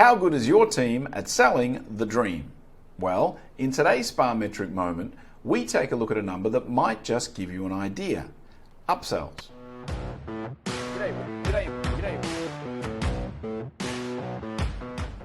How good is your team at selling the dream? Well, in today's Spa Metric moment, we take a look at a number that might just give you an idea. Upsells.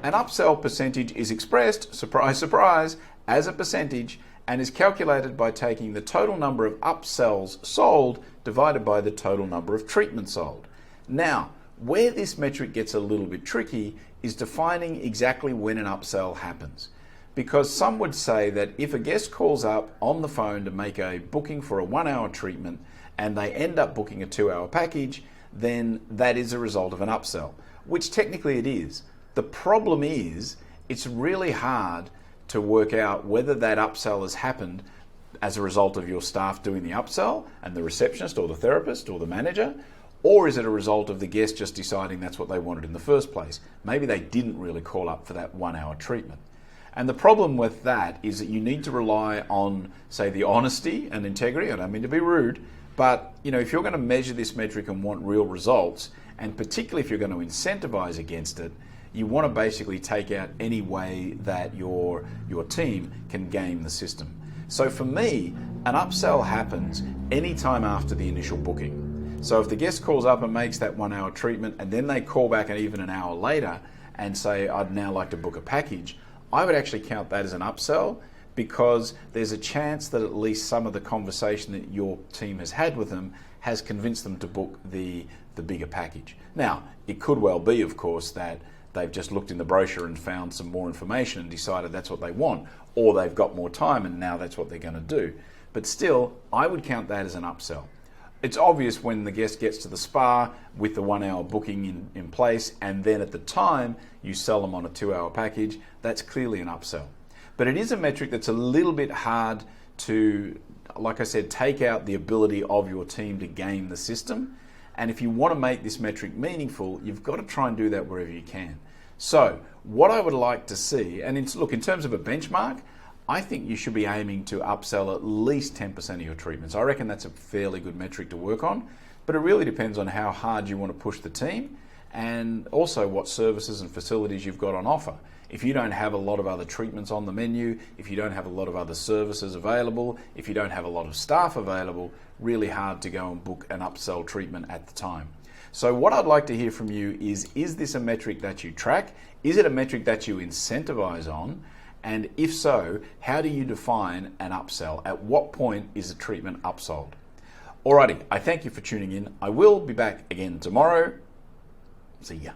An upsell percentage is expressed, surprise, surprise, as a percentage and is calculated by taking the total number of upsells sold divided by the total number of treatments sold. Now, where this metric gets a little bit tricky is defining exactly when an upsell happens. Because some would say that if a guest calls up on the phone to make a booking for a 1-hour treatment and they end up booking a 2-hour package, then that is a result of an upsell, which technically it is. The problem is it's really hard to work out whether that upsell has happened as a result of your staff doing the upsell and the receptionist or the therapist or the manager, or is it a result of the guest just deciding that's what they wanted in the first place? Maybe they didn't really call up for that 1-hour treatment. And the problem with that is that you need to rely on, say, the honesty and integrity. I don't mean to be rude, but if you're going to measure this metric and want real results, and particularly if you're going to incentivize against it, you want to basically take out any way that your team can game the system. So for me, an upsell happens anytime after the initial booking. So if the guest calls up and makes that 1-hour treatment and then they call back even an hour later and say, I'd now like to book a package, I would actually count that as an upsell because there's a chance that at least some of the conversation that your team has had with them has convinced them to book the bigger package. Now, it could well be, of course, that they've just looked in the brochure and found some more information and decided that's what they want, or they've got more time and now that's what they're going to do. But still, I would count that as an upsell. It's obvious when the guest gets to the spa with the 1-hour booking in place, and then at the time you sell them on a 2-hour package, that's clearly an upsell. But it is a metric that's a little bit hard to, like I said, take out the ability of your team to game the system. And if you want to make this metric meaningful, you've got to try and do that wherever you can. So what I would like to see, and in terms of a benchmark, I think you should be aiming to upsell at least 10% of your treatments. I reckon that's a fairly good metric to work on, but it really depends on how hard you want to push the team and also what services and facilities you've got on offer. If you don't have a lot of other treatments on the menu, if you don't have a lot of other services available, if you don't have a lot of staff available, really hard to go and book an upsell treatment at the time. So what I'd like to hear from you is this a metric that you track? Is it a metric that you incentivize on? And if so, how do you define an upsell? At what point is a treatment upsold? Alrighty, I thank you for tuning in. I will be back again tomorrow. See ya.